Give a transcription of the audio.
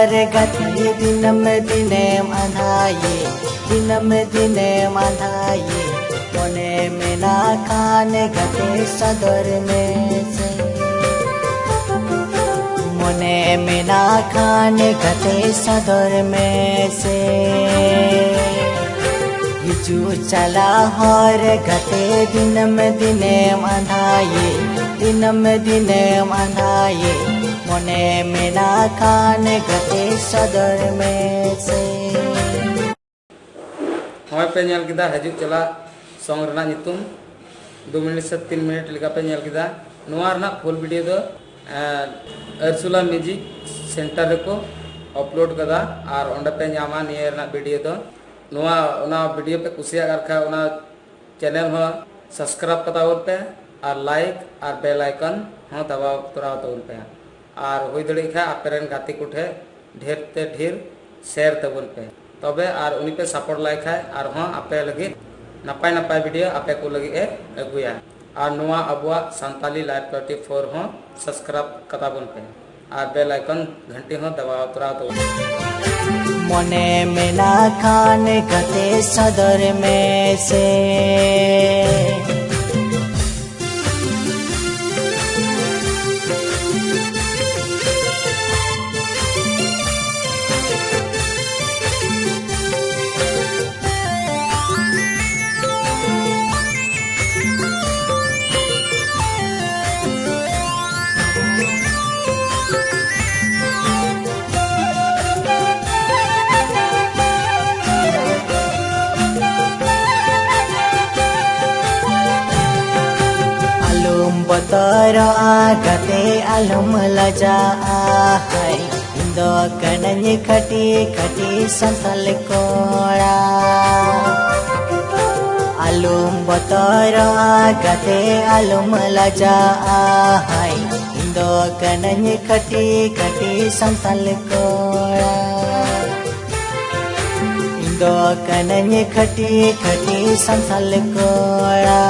हर गति दिनम दिने अंधाये दिनम दिने अंधाये मोने में ना खाने गते सदर में से मोने में ना खाने गते सदर में से हिजू चला हर गते दिनम दिने अंधाये दिनम दिने अंधाये मोने में ना खाने गते सदर में से हमें पे नेल किदा हजु चला सॉन्ग रना नितुम 2 मिनट से 3 मिनट लिखा पे नेल किदा नोआ रना फुल वीडियो दो अर्सुला म्यूजिक सेंटर को अपलोड कदा और ओंडे पे ᱧᱟᱢᱟ निये रना वीडियो दो नोआ ओना वीडियो पे कुसिया करखा ओना चैनल हो सब्सक्राइब कता और पे और लाइक और बेल आइकन हो दबाव तोरा तो पे और होई दड़ी खा आपेरन गाती कुठे ढेर ते ढेर शेयर तबन पे तबे और उनी पे सपोर्ट लाइक है और हाँ आपे लगे नपाय नपाय वीडियो आपे को लगे अगुया और नोआ अबुआ संताली लाइव 24 हो सब्सक्राइब कता बन पे और बेल आइकन घंटी हो दबाव तोरा तो मोने में ना खाने गते सदर में से बतर आगते अलम लजा है इंदो कनन खटी खटी संतल कोड़ा अलम बतर आगते अलम लजा है इंदो कनन खटी खटी संतल कोड़ा इंदो कनन खटी खटी संतल कोड़ा